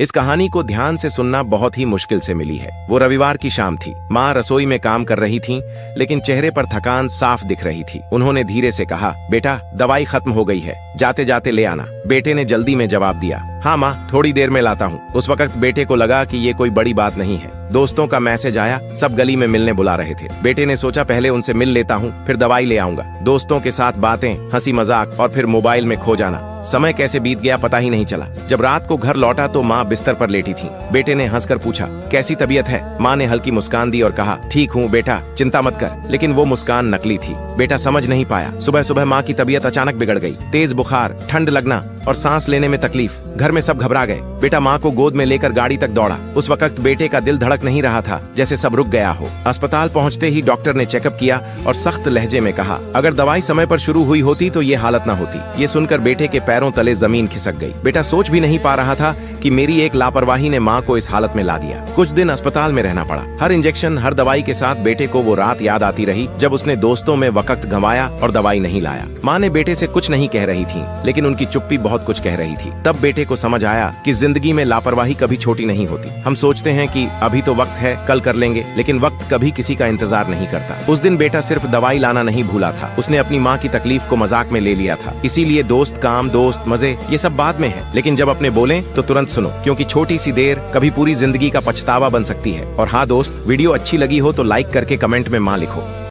इस कहानी को ध्यान से सुनना बहुत ही मुश्किल से मिली है। वो रविवार की शाम थी। माँ रसोई में काम कर रही थीं, लेकिन चेहरे पर थकान साफ दिख रही थी। उन्होंने धीरे से कहा, बेटा दवाई खत्म हो गई है, जाते जाते ले आना। बेटे ने जल्दी में जवाब दिया, हाँ माँ थोड़ी देर में लाता हूँ। उस वक्त बेटे को लगा कि ये कोई बड़ी बात नहीं है। दोस्तों का मैसेज आया, सब गली में मिलने बुला रहे थे। बेटे ने सोचा पहले उनसे मिल लेता हूँ, फिर दवाई ले आऊंगा। दोस्तों के साथ बातें, हंसी मजाक और फिर मोबाइल में खो जाना। समय कैसे बीत गया पता ही नहीं चला। जब रात को घर लौटा तो माँ बिस्तर पर लेटी थी। बेटे ने हंसकर पूछा, कैसी तबीयत है? माँ ने हल्की मुस्कान दी और कहा, ठीक हूँ बेटा, चिंता मत कर। लेकिन वो मुस्कान नकली थी। बेटा समझ नहीं पाया। सुबह सुबह माँ की तबीयत अचानक बिगड़ गई। तेज बुखार, ठंड लगना और सांस लेने में तकलीफ। घर में सब घबरा गए। बेटा माँ को गोद में लेकर गाड़ी तक दौड़ा। उस वक्त बेटे का दिल धड़क नहीं रहा था, जैसे सब रुक गया हो। अस्पताल पहुंचते ही डॉक्टर ने चेकअप किया और सख्त लहजे में कहा, अगर दवाई समय पर शुरू हुई होती तो ये हालत न होती। ये सुनकर बेटे के पैरों तले जमीन खिसक गई। बेटा सोच भी नहीं पा रहा था कि मेरी एक लापरवाही ने माँ को इस हालत में ला दिया। कुछ दिन अस्पताल में रहना पड़ा। हर इंजेक्शन, हर दवाई के साथ बेटे को वो रात याद आती रही जब उसने दोस्तों में वक्त गंवाया और दवाई नहीं लाया। माँ ने बेटे से कुछ नहीं कह रही थी, लेकिन उनकी चुप्पी बहुत कुछ कह रही थी। तब बेटे को समझ आया कि जिंदगी में लापरवाही कभी छोटी नहीं होती। हम सोचते हैं कि अभी तो वक्त है, कल कर लेंगे, लेकिन वक्त कभी किसी का इंतजार नहीं करता। उस दिन बेटा सिर्फ दवाई लाना नहीं भूला था, उसने अपनी माँ की तकलीफ को मजाक में ले लिया था। इसीलिए दोस्त, काम, दोस्त, मजे ये सब बाद में है, लेकिन जब अपने बोले तो तुरंत सुनो, क्योंकि छोटी सी देर कभी पूरी जिंदगी का पछतावा बन सकती है। और हाँ दोस्त, वीडियो अच्छी लगी हो तो लाइक करके कमेंट में माँ लिखो।